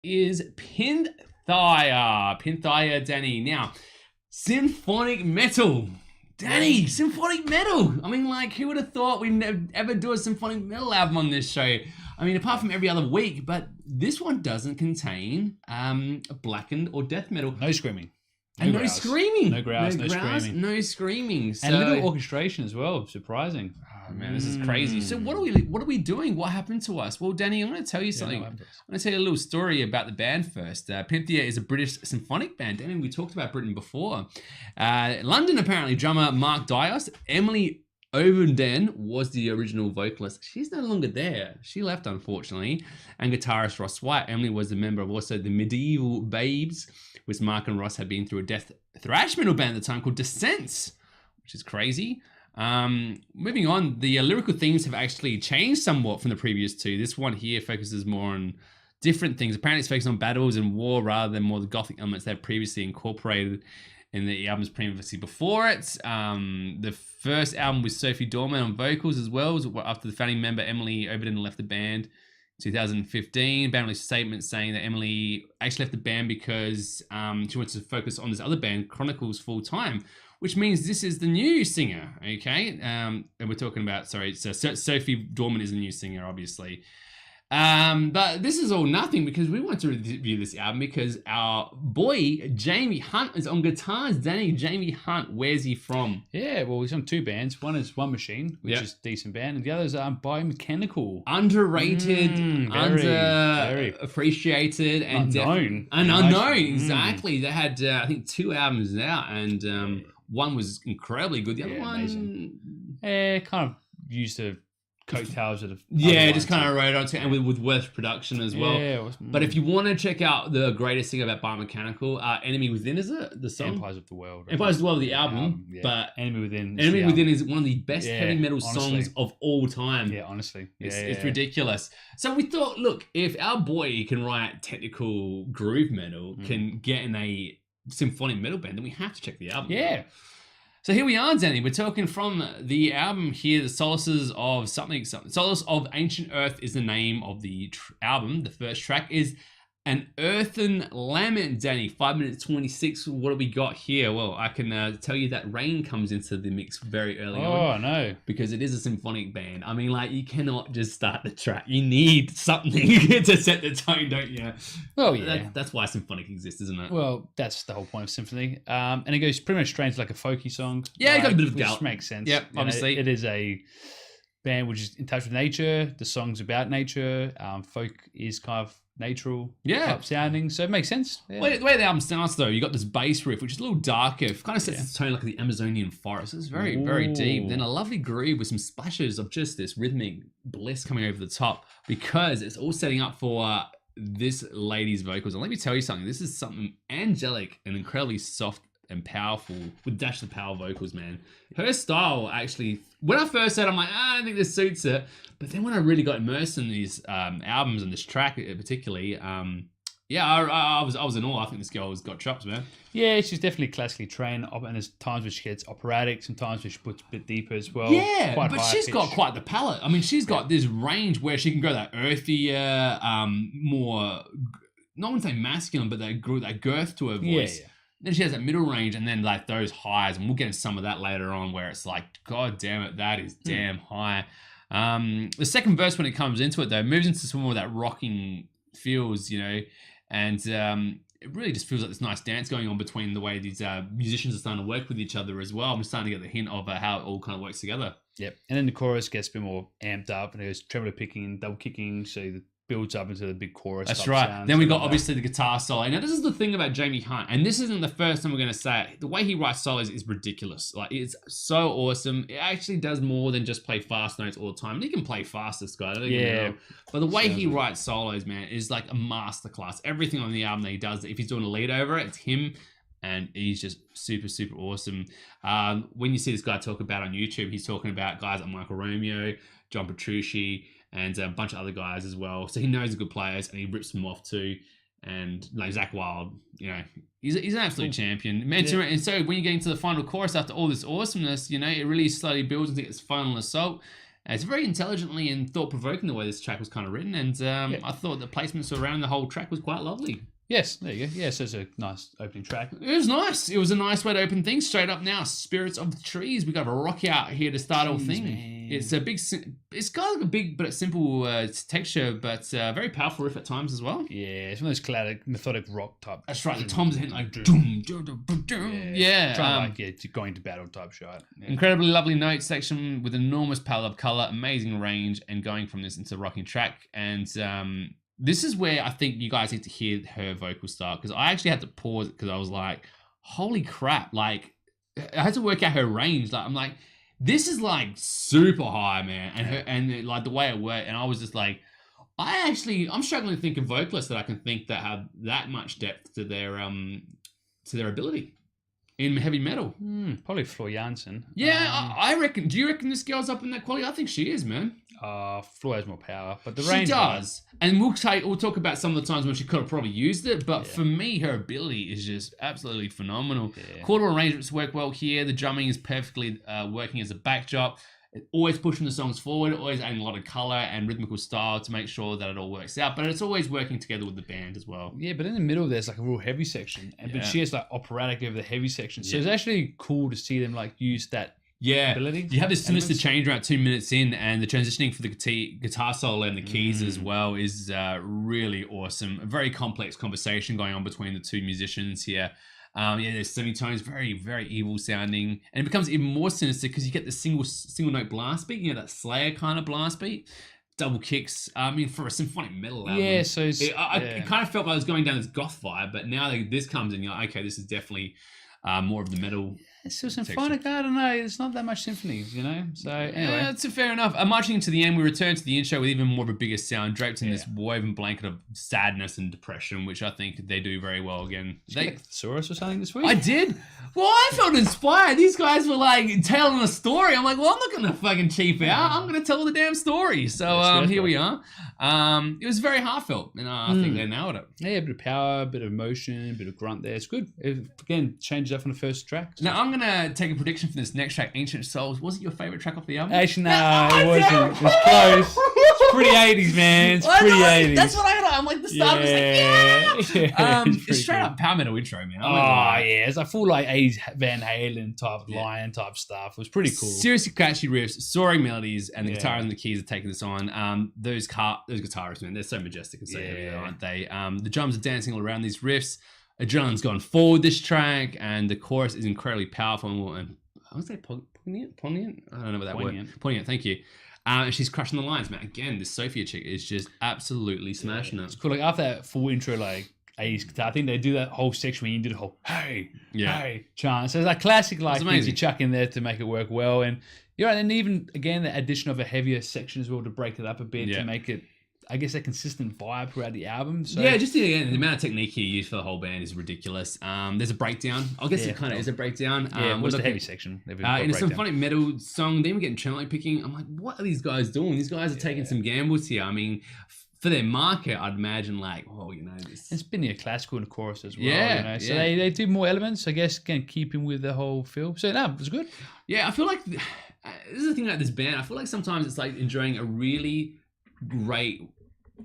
is Pythia. Pythia, Danny. Now, symphonic metal. Danny, symphonic metal. I mean, like, who would have thought we'd never ever do a symphonic metal album on this show? I mean, apart from every other week, but this one doesn't contain blackened or death metal. No screaming. And no screaming. No growls, no screaming. No screaming. So, and a little orchestration as well. Surprising. Oh man, this is crazy. So what are we doing? What happened to us? Well, Danny, I'm going to tell you something. I'm going to tell you a little story about the band first. Pythia is a British symphonic band. Danny, we talked about Britain before. London, apparently, drummer Mark Dios. Emily Overden was the original vocalist. She's no longer there. She left, unfortunately. And guitarist Ross White. Emily was a member of also the Medieval Babes, which Mark and Ross had been through a death thrash metal band at the time called Descents, which is crazy. Moving on, the lyrical themes have actually changed somewhat from the previous two. This one here focuses more on different things. Apparently it's focused on battles and war rather than more the gothic elements they had previously incorporated in the albums previously before it. The first album with Sophie Dorman on vocals as well, was after the founding member Emily Overden left the band in 2015. Band released a statement saying that Emily actually left the band because she wants to focus on this other band, Chronicles, full time, which means this is the new singer, okay? And we're talking about, so Sophie Dorman is the new singer, obviously. But this is all nothing because we want to review this album because our boy Jamie Hunt is on guitars. Danny, Jamie Hunt, where's he from? Yeah, well, he's on two bands. One is One Machine, which is a decent band, and the other is Biomechanical. Underrated, very appreciated, and unknown. Exactly. They had I think 2 albums out, and one was incredibly good. The other one, amazing. Kind of used to coattails of just kind of rode on to, and with worse production as well. But if you want to check out the greatest thing about Biomechanical, Enemy Within is it the song? Empires of the World. Empires of the World, the album, but Enemy Within is one of the best heavy metal songs of all time. Yeah, honestly, it's ridiculous. So we thought, look, if our boy can write technical groove metal, can get in a symphonic metal band, then we have to check the album. Yeah. So here we are, Danny. We're talking from the album here, The Solaces of something. Solace of Ancient Earth is the name of the album. The first track is An Earthen Lament, Danny. 5 minutes 26. What do we got here? Well, I can tell you that rain comes into the mix very early on. Oh, no. Because it is a symphonic band. I mean, like, you cannot just start the track. You need something to set the tone, don't you? Well, yeah. That's why symphonic exists, isn't it? Well, that's the whole point of symphony. And it goes pretty much straight into like a folky song. Yeah, it got a bit of gallop. Which makes sense. Yep, obviously. It is a band which is in touch with nature. The song's about nature. Folk is kind of natural type sounding, so it makes sense. The way the album starts, though, you got this bass riff, which is a little darker, kind of sets its tone like the Amazonian forest. It's very, very deep. Then a lovely groove with some splashes of just this rhythmic bliss coming over the top, because it's all setting up for this lady's vocals. And let me tell you something, this is something angelic and incredibly soft and powerful with dash of power vocals, man. Her style, actually, when I first said, I'm like, I don't think this suits her. But then when I really got immersed in these albums and this track particularly, I was in awe. I think this girl has got chops, man. Yeah, she's definitely classically trained, and there's times where she gets operatic, sometimes where she puts a bit deeper as well. Yeah, but she's got quite the palette. I mean, she's got this range where she can go that earthier, more, not want to say masculine, but that girth to her voice. Yeah. Then she has that middle range, and then like those highs, and we'll get into some of that later on, where it's like, God damn it, that is damn high. The second verse, when it comes into it, though, moves into some more of that rocking feels, and it really just feels like this nice dance going on between the way these musicians are starting to work with each other as well. I'm starting to get the hint of how it all kind of works together. Yep, and then the chorus gets a bit more amped up, and there's tremolo picking, double kicking, so the builds up into the big chorus. That's right. Then we got obviously the guitar solo. Now this is the thing about Jamie Hunt, and this isn't the first time we're going to say it. The way he writes solos is ridiculous. Like, it's so awesome. It actually does more than just play fast notes all the time. And he can play fast, this guy. But the way he writes solos, man, is like a masterclass. Everything on the album that he does, if he's doing a lead over it, it's him. And he's just super, super awesome. When you see this guy talk about on YouTube, he's talking about guys like Michael Romeo, John Petrucci, and a bunch of other guys as well. So he knows the good players, and he rips them off too. And like Zach Wilde, he's an absolute champion. And so when you get into the final chorus after all this awesomeness, it really slowly builds into its final assault. It's very intelligently and thought-provoking the way this track was kind of written, and I thought the placements around the whole track was quite lovely. Yes, there you go. Yeah, so it's a nice opening track. It was nice. It was a nice way to open things. Straight up now, Spirits of the Trees. We got a rock out here to start all thing. Man. It's a big, it's got like a big but simple texture, but very powerful riff at times as well. Yeah, it's one of those classic methodic rock type. That's right. The toms are hitting like doom, doom, doom, doom. Yeah. Trying going to battle type shot. Yeah. Incredibly lovely note section with enormous palette of color, amazing range, and going from this into a rocking track. And this is where I think you guys need to hear her vocal style, because I actually had to pause it because I was like, holy crap. Like, I had to work out her range. Like, I'm like, this is like super high, man. And like the way it worked. And I was just like, I'm struggling to think of vocalists that I can think that have that much depth to their ability in heavy metal. Probably Floor Jansen. Yeah, I reckon. Do you reckon this girl's up in that quality? I think she is, man. Floor has more power, but the range. She does. And we'll talk about some of the times when she could have probably used it, but for me, her ability is just absolutely phenomenal. Yeah. Chordal arrangements work well here. The drumming is perfectly working as a backdrop. Always pushing the songs forward, always adding a lot of color and rhythmical style to make sure that it all works out. But it's always working together with the band as well. Yeah, but in the middle there's like a real heavy section, but she has like operatic over the heavy section. So it's actually cool to see them like use that. Ability. You have this sinister change around 2 minutes in, and the transitioning for the guitar solo and the keys as well is really awesome. A very complex conversation going on between the two musicians here. There's semitones, very, very evil sounding, and it becomes even more sinister because you get the single note blast beat, that Slayer kind of blast beat, double kicks. I mean, for a symphonic metal album, it kind of felt like I was going down this goth vibe, but now that this comes in, you're like, okay, this is definitely more of the metal. It's still symphonic. I don't know. It's not that much symphonies, So anyway, it's fair enough. Marching into the end, we return to the intro with even more of a bigger sound, draped in this woven blanket of sadness and depression, which I think they do very well again. Did you get a thesaurus or something this week? I did. Well, I felt inspired. These guys were like telling a story. I'm like, well, I'm not going to fucking cheap out. I'm going to tell the damn story. So here we are. It was very heartfelt, and I think they nailed it. Yeah, a bit of power, a bit of emotion, a bit of grunt there. It's good. It, again, changes up from the first track. So. Now, I'm going to take a prediction for this next track, Ancient Souls. Was it your favorite track off the album? Actually, no, it wasn't. It was close. It's pretty 80s, man. It's pretty 80s. That's what I heard. I'm like, the start was like, it's straight up power metal intro, man. It's like full like 80s Van Halen type, Lion type stuff. It was pretty cool. Seriously catchy riffs, soaring melodies, and the guitar and the keys are taking this on. Those guitarists, man, they're so majestic and so heavy, aren't they? The drums are dancing all around these riffs. Adrenaline's gone forward this track, and the chorus is incredibly powerful and I would say poignant? I don't know what that word. Poignant, thank you. And she's crushing the lines, man. Again, this Sophia chick is just absolutely smashing it. It's cool. Like after that full intro, like 80s guitar, I think they do that whole section when you do the whole hey chant. So it's like classic like things you chuck in there to make it work well. And you're right, and even again the addition of a heavier section as well to break it up a bit to make it, I guess, a consistent vibe throughout the album. So just the amount of technique he used for the whole band is ridiculous. There's a breakdown. I guess it kind of is a breakdown. What's the heavy section? In a symphonic metal song, they were getting cello picking. I'm like, what are these guys doing? These guys are taking some gambles here. I mean, for their market, I'd imagine like, this. It's been classical in the chorus as well. So they do more elements, I guess, again, keeping with the whole feel. So no, it was good. Yeah, I feel like this is the thing about this band. I feel like sometimes it's like enjoying a really great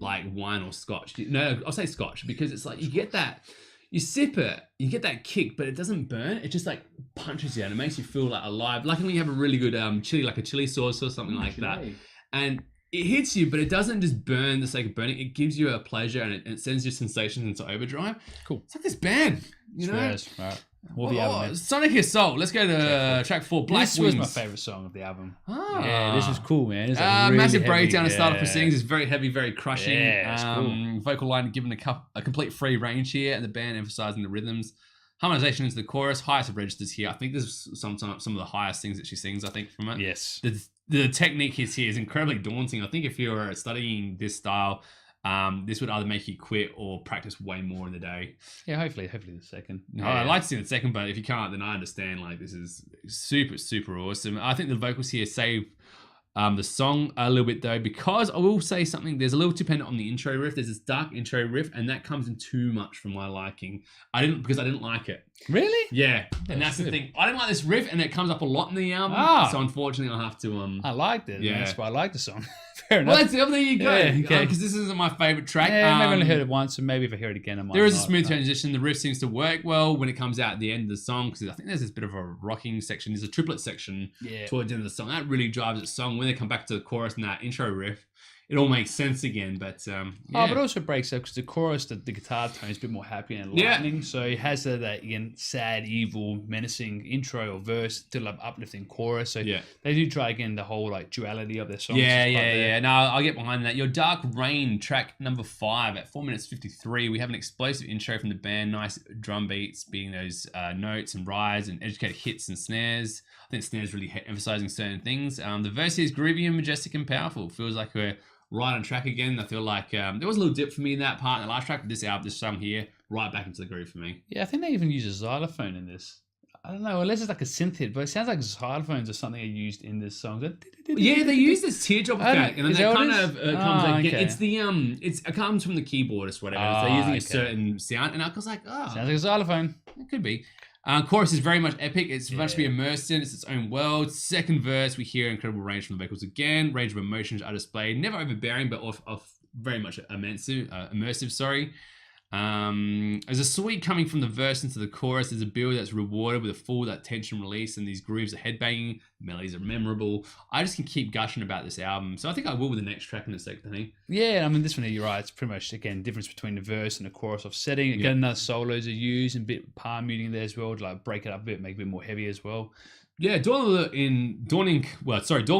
like wine or scotch. No, I'll say scotch because it's like you get that, you sip it, you get that kick, but it doesn't burn. It just like punches you and it makes you feel like alive. Like when you have a really good chili, like a chili sauce or something like that, and it hits you, but it doesn't just burn the sake of burning. It gives you a pleasure and it sends your sensations into overdrive. Cool. It's like this band, you know? Right. Sonic His Soul. Let's go to track 4, Black Wings. This was my favorite song of the album. Yeah, this is cool, man. It's like really massive heavy. breakdown and start off sings is very heavy, very crushing. Yeah, it's cool. Vocal line given a complete free range here, and the band emphasizing the rhythms. Harmonization into the chorus, highest of registers here. I think this is some of the highest things that she sings, I think, from it. Yes. The technique here is incredibly daunting. I think if you're studying this style, this would either make you quit or practice way more in the day. Yeah, hopefully the second. I'd like to see the second, but if you can't, then I understand. Like, this is super, super awesome. I think the vocals here save The song a little bit though, because I will say something, there's a little dependent on the intro riff. There's this dark intro riff, and that comes in too much for my liking. Because I didn't like it. Really? Yeah. And that's the thing. I didn't like this riff, and it comes up a lot in the album. So unfortunately I'll have to I liked it. Yeah. That's why I like the song. Fair enough. Well, there you go. Yeah, okay. Because this isn't my favorite track. Yeah, maybe I only heard it once, so maybe if I hear it again, I might. There is a smooth transition. The riff seems to work well when it comes out at the end of the song, because I think there's this bit of a rocking section. There's a triplet section towards the end of the song. That really drives the song. When they come back to the chorus and that intro riff, it all makes sense again. But but it also breaks up because the chorus, the guitar tone is a bit more happy and lightning. So it has that again sad, evil, menacing intro or verse to like uplifting chorus. So they do try again the whole like duality of their songs. Yeah. No, I'll get behind that. Your Dark Rain, track number 5 at 4 minutes 53. We have an explosive intro from the band. Nice drum beats, being those notes and rides and educated hits and snares. I think snares really emphasizing certain things. The verse is groovy and majestic and powerful. Feels like we're right on track again. I feel like there was a little dip for me in that part in the last track, but this song here, right back into the groove for me. Yeah, I think they even use a xylophone in this. I don't know, unless it's like a synth hit, but it sounds like xylophones or something are used in this song. Yeah, they use this teardrop effect, and then that kind of comes again. Okay. It comes from the keyboardist, whatever. So they're using a certain sound, and I was like, sounds like a xylophone. It could be. Chorus is very much epic. It's much to be immersed in. It's its own world. Second verse, we hear incredible range from the vocals again. Range of emotions are displayed. Never overbearing, but of very much immersive. Sorry. There's a sweep coming from the verse into the chorus. There's a build that's rewarded with a full that tension release, and these grooves are headbanging. Melodies are memorable. I just can keep gushing about this album, so I think I will with the next track in a second. I think. Yeah, I mean this one here, you're right. It's pretty much again difference between the verse and the chorus offsetting. Again, another solos are used and a bit palm muting there as well to like break it up a bit, make it a bit more heavy as well. Yeah, Dawn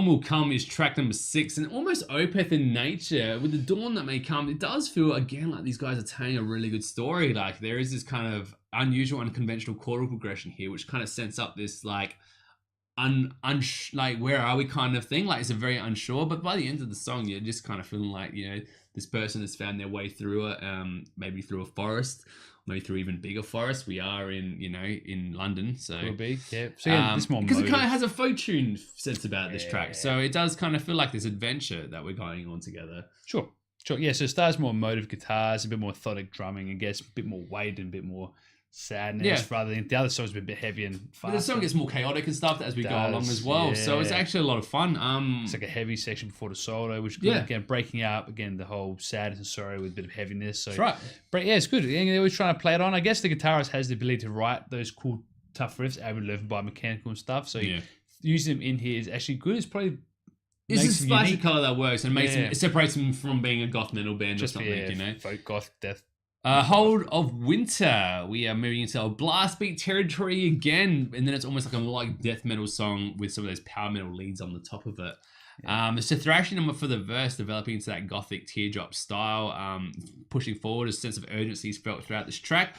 Will Come is track number 6, and almost Opeth in nature. With the dawn that may come, it does feel again like these guys are telling a really good story. Like there is this kind of unusual, unconventional chordal progression here, which kind of sets up this like like where are we kind of thing. Like it's a very unsure, but by the end of the song, you're just kind of feeling like this person has found their way through it, maybe through a forest. Maybe through even bigger forests. We are in London, so could be, yeah. So yeah, this more because it kind of has a folk tune sense about this track, so it does kind of feel like this adventure that we're going on together. Sure. Yeah, so it starts more emotive guitars, a bit more methodic drumming, and gets a bit more weight and a bit more sadness rather than the other songs a bit heavy and faster. But the song gets more chaotic and stuff as we go along as well. So it's actually a lot of fun. It's like a heavy section before the solo, which again breaking up again the whole sadness and sorrow with a bit of heaviness. So that's right. But yeah, it's good. They're always trying to play it on. I guess the guitarist has the ability to write those cool tough riffs, driven by mechanical and stuff. So using them in here is actually good. It's probably it's a splashy color that works and makes it separates them from being a goth metal band or something. Folk goth death. Hold of Winter. We are moving into a blast beat territory again, and then it's almost like a light death metal song with some of those power metal leads on the top of it. It's a thrashing number for the verse, developing into that gothic teardrop style, pushing forward. A sense of urgency is felt throughout this track.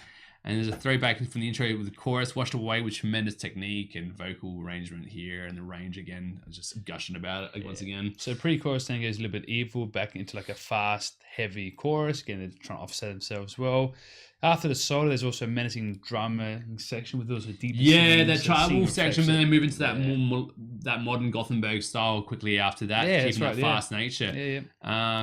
And there's a throwback from the intro with the chorus, washed away with tremendous technique and vocal arrangement here. And the range again, I was just gushing about it once again. So pre-chorus then goes a little bit evil, back into like a fast, heavy chorus. Again, they're trying to offset themselves well. After the solo, there's also a menacing drumming section with also deeper that tribal section, and then they move into that more that modern Gothenburg style quickly after that, keeping that fast nature.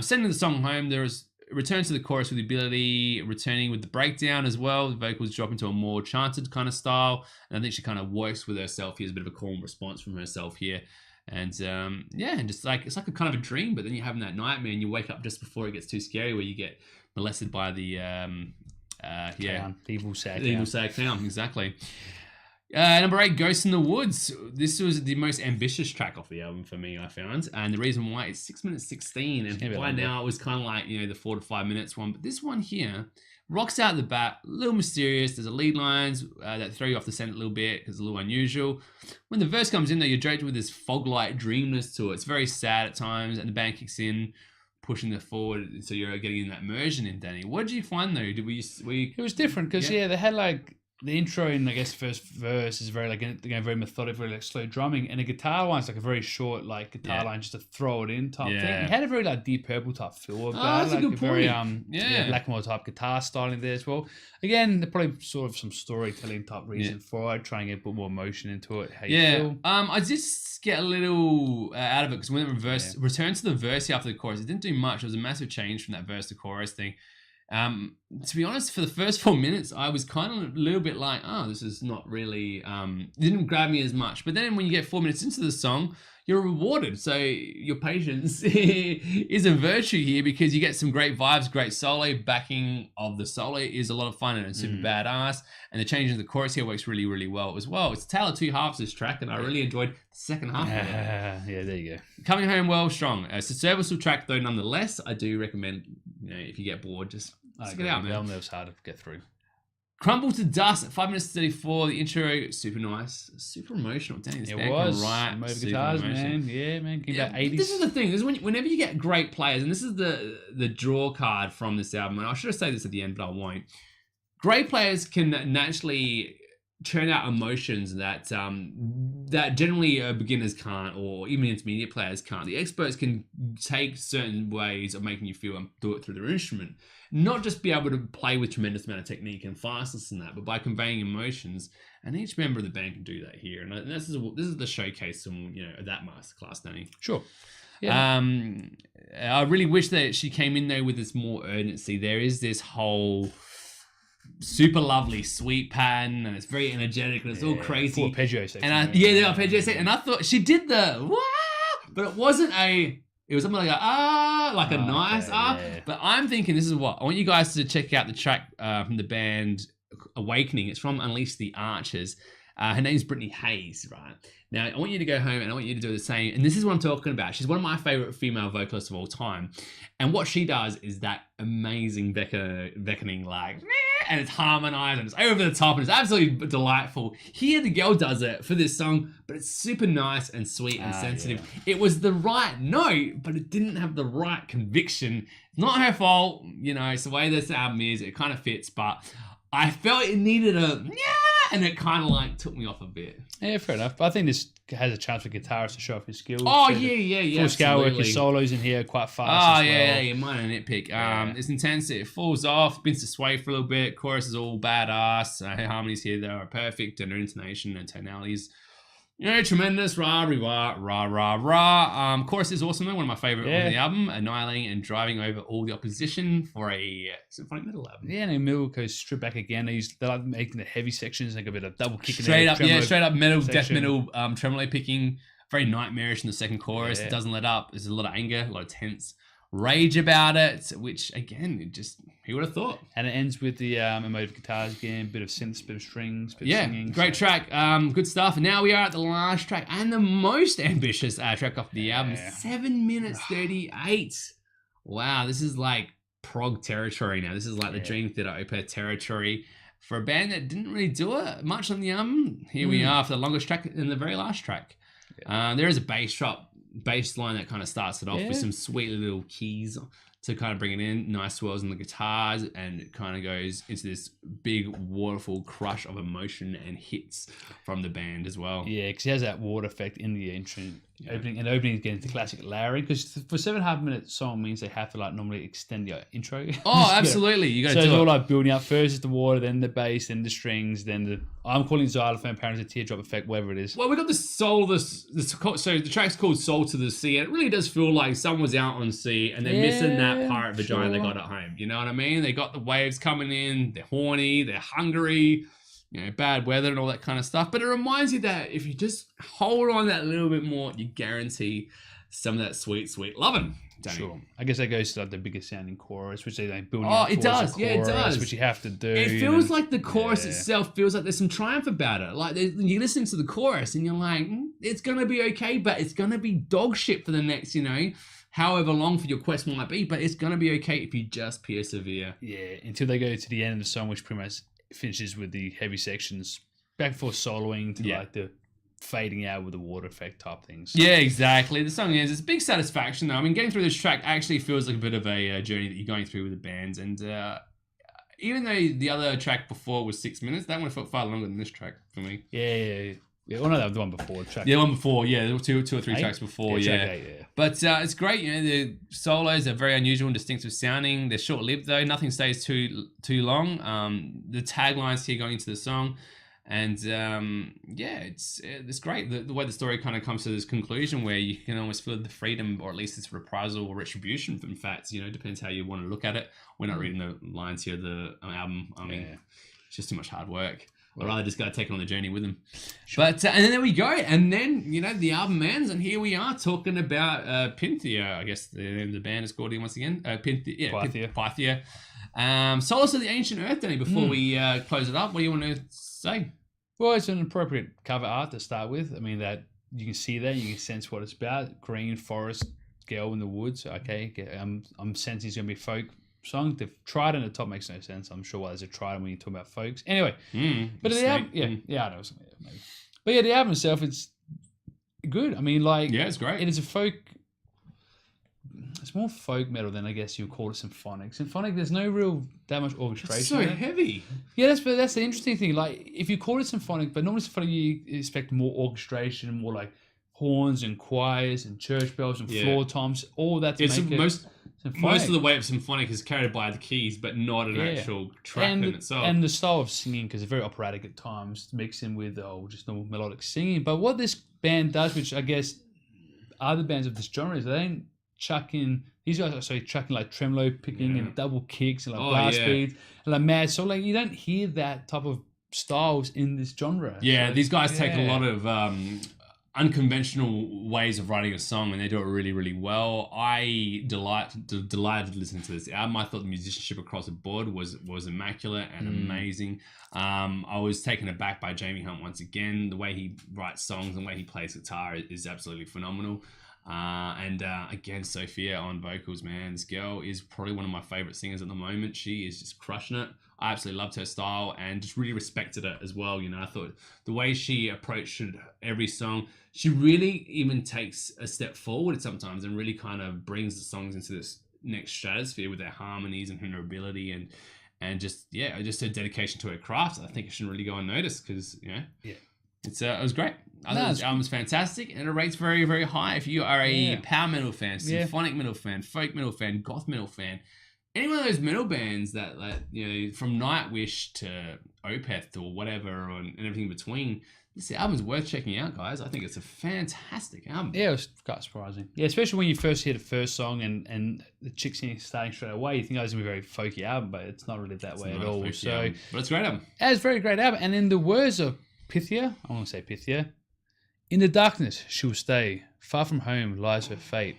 Sending the song home, there is returns to the chorus with the ability, returning with the breakdown as well. The vocals drop into a more chanted kind of style, and I think she kind of works with herself here. There's a bit of a calm response from herself here, and and just like it's like a kind of a dream, but then you're having that nightmare, and you wake up just before it gets too scary, where you get molested by the evil sad clown, exactly. Number 8, Ghosts in the Woods. This was the most ambitious track off the album for me, I found. And the reason why it's 6 minutes 16. And by now it was kind of like, the 4 to 5 minutes one. But this one here rocks out the bat, a little mysterious. There's a lead lines that throw you off the scent a little bit because it's a little unusual. When the verse comes in though, you're draped with this fog-like dreamness to it. It's very sad at times, and the band kicks in, pushing it forward. So you're getting in that immersion in, Danny. What did you find though? It was different because they had like the intro and I guess first verse is very like very methodic, very like slow drumming, and the guitar line's like a very short like guitar line just to throw it in type thing. It had a very like Deep Purple type feel about it, like a very Blackmore type guitar style in there as well. Again, there's probably sort of some storytelling type reason for it, trying to get a bit more emotion into it. How you feel? I just get a little out of it because when it returned to the verse after the chorus, it didn't do much. It was a massive change from that verse to chorus thing. To be honest, for the first 4 minutes, I was kind of a little bit like, oh, this is not really, didn't grab me as much. But then when you get 4 minutes into the song, you're rewarded. So your patience is a virtue here because you get some great vibes, great solo. Backing of the solo is a lot of fun and it's super badass. And the change in the chorus here works really, really well as well. It's a tale of two halves, this track, and I really enjoyed the second half of it. Yeah, there you go. Coming home well, strong. It's a serviceable track, though, nonetheless. I do recommend, if you get bored, just get it out, man. That was hard to get through. Crumble to Dust at 5 minutes 34. The intro, super nice, super emotional. Dang, this band can write super guitars, emotional. man. Yeah, man. Give that 80s. This is the thing. This is whenever you get great players, and this is the draw card from this album. And I should have said this at the end, but I won't. Great players can naturally turn out emotions that that generally beginners can't, or even intermediate players can't. The experts can take certain ways of making you feel and do it through their instrument. Not just be able to play with tremendous amount of technique and fastness and that, but by conveying emotions. And each member of the band can do that here. And this is the showcase of that masterclass, Danny. Sure. Yeah. I really wish that she came in there with this more urgency. There is this whole super lovely sweet pattern, and it's very energetic, and it's all crazy. For arpeggio section. And the arpeggio section. And I thought she did the wah, but it wasn't it was something like a nice But I'm thinking this is what I want you guys to check out the track from the band Awakening. It's from Unleash the Archers. Her name's Brittany Hayes, right? Now, I want you to go home and I want you to do the same. And this is what I'm talking about. She's one of my favorite female vocalists of all time. And what she does is that amazing beckoning, like, and it's harmonized and it's over the top and it's absolutely delightful. Here, the girl does it for this song, but it's super nice and sweet and sensitive. Yeah. It was the right note, but it didn't have the right conviction. It's not her fault. It's the way this album is. It kind of fits, but I felt it needed and it kind of like took me off a bit. Yeah, fair enough. But I think this has a chance for guitarists to show off his skills. Oh, yeah. Full scale work, his solos in here quite fast. Oh, yeah, mine a nitpick. It's intense. It falls off, begins to sway for a little bit. Chorus is all badass. Harmonies here, they are perfect. And intonation and tonalities, tremendous. Rah, rah, rah, rah, rah. Chorus is awesome, though. One of my favorite on the album. Annihilating and driving over all the opposition for a symphonic metal album. Yeah, and the middle goes straight back again. They like making the heavy sections, like a bit of double kicking. Straight up metal, death metal, tremolo picking. Very nightmarish in the second chorus. It doesn't let up. There's a lot of anger, a lot of tense rage about it, which again, who would have thought? And it ends with the emotive guitars again, bit of synths, bit of strings, bit of singing. Great track, good stuff. And now we are at the last track and the most ambitious track off the album, 7 minutes 38. Wow, this is like prog territory now. This is like the Dream Theater opera territory for a band that didn't really do it much on the album. Here we are for the longest track and the very last track. There is a bass line that kind of starts it off with some sweet little keys to kind of bring it in, nice swells on the guitars, and it kind of goes into this big waterfall crush of emotion and hits from the band as well. Yeah, because he has that water effect in the intro. Opening again the classic layering, because for 7.5 minute song means they have to like normally extend the intro. Oh, absolutely. You got to do it. So it's all like building up. First is the water, then the bass, then the strings, then I'm calling xylophone, apparently it's a teardrop effect, whatever it is. Well, we got the soul. So the track's called Soul to the Sea, and it really does feel like someone was out on sea and they're missing that pirate vagina they got at home. You know what I mean? They got the waves coming in. They're horny. They're hungry. Bad weather and all that kind of stuff. But it reminds you that if you just hold on that little bit more, you guarantee some of that sweet, sweet loving. Sure. I guess that goes to like the biggest sounding chorus, which they build. Oh, it does. It does. Which you have to do. It feels like the chorus itself feels like there's some triumph about it. Like you're listening to the chorus and you're like, it's gonna be okay, but it's gonna be dog shit for the next, however long for your quest might be. But it's gonna be okay if you just persevere. Yeah, until they go to the end of the song, which pretty much finishes with the heavy sections, back and forth soloing to like the fading out with the water effect type things. Yeah, exactly. The song it's a big satisfaction though. I mean, getting through this track actually feels like a bit of a journey that you're going through with the bands, and even though the other track before was 6 minutes, that one felt far longer than this track for me. Yeah. Well, no, that was the one before. Track. Yeah, the one before. Yeah, there were two or three tracks before. Yeah. But it's great. You know, the solos are very unusual and distinctive sounding. They're short-lived though. Nothing stays too long. The taglines here going into the song. And it's great. The way the story kind of comes to this conclusion where you can almost feel the freedom, or at least it's reprisal or retribution. In fact, you know, depends how you want to look at it. We're not reading the lines here of the album. I mean, it's just too much hard work. I'd rather just go take on the journey with them. Sure. But and then there we go. And then, you know, the album ends, and here we are talking about Pythia. I guess the name of the band is called once again. Pythia. Solace of the Ancient Earth, Danny, before we close it up, what do you want to say? Well, it's an appropriate cover art to start with. I mean, that you can see that, you can sense what it's about. Green forest, girl in the woods. Okay, I'm sensing it's going to be folk song. They've tried and the top makes no sense. I'm sure why there's a try when you talk about folks. Anyway, but the album, I know something maybe. But yeah, the album itself, it's good. I mean, like, it's great. It is a folk. It's more folk metal than I guess you would call it symphonic. Symphonic, there's no real that much orchestration. It's so heavy. Yeah, that's the interesting thing. Like, if you call it symphonic, but normally symphonic you expect more orchestration, more like horns and choirs and church bells and floor toms, all that to make it most of the weight of symphonic is carried by the keys, but not an actual track in itself. And the style of singing, because it's very operatic at times, mixed in with just normal melodic singing. But what this band does, which I guess other bands of this genre, is they don't chuck in. These guys are chucking like tremolo picking and double kicks and like blast beats and like mad. So like you don't hear that type of styles in this genre. Yeah, so, these guys take a lot of unconventional ways of writing a song, and they do it really, really well. I delighted listening to this album. I thought the musicianship across the board was immaculate and amazing. I was taken aback by Jamie Hunt once again. The way he writes songs and the way he plays guitar is absolutely phenomenal. And again, Sophia on vocals, man. This girl is probably one of my favorite singers at the moment. She is just crushing it. I absolutely loved her style and just really respected it as well. You know, I thought the way she approached every song, she really even takes a step forward sometimes and really kind of brings the songs into this next stratosphere with their harmonies and her ability and just her dedication to her craft. I think it shouldn't really go unnoticed because, it was great. I thought this album was fantastic, and it rates very, very high. If you are a power metal fan, symphonic metal fan, folk metal fan, goth metal fan, any one of those metal bands that, you know, from Nightwish to Opeth or whatever, and everything in between, this album is worth checking out, guys. I think it's a fantastic album. Yeah, it was quite surprising. Yeah, especially when you first hear the first song and the chick singing starting straight away, you think it's going to be a very folky album, but it's not really that way at all. But it's a great album. Yeah, it's a very great album. And in the words of Pythia, I want to say Pythia, in the darkness she will stay, far from home lies her fate,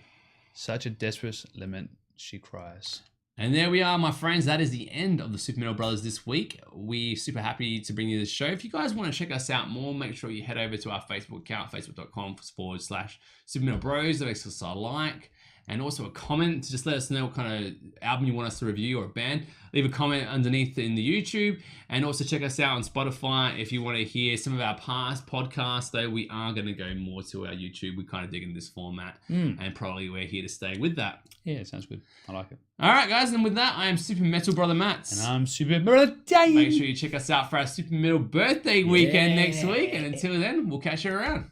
such a desperate lament she cries. And there we are, my friends. That is the end of the Super Metal Brothers this week. We're super happy to bring you this show. If you guys want to check us out more, make sure you head over to our Facebook account, facebook.com/Super Metal Bros. That makes us a like. And also a comment to just let us know what kind of album you want us to review or a band. Leave a comment underneath in the YouTube. And also check us out on Spotify if you want to hear some of our past podcasts, though we are going to go more to our YouTube. We're kind of digging this format. And probably we're here to stay with that. Yeah, it sounds good. I like it. All right, guys. And with that, I am Super Metal Brother Matt. And I'm Super Metal Dave. Make sure you check us out for our Super Metal birthday weekend next week. And until then, we'll catch you around.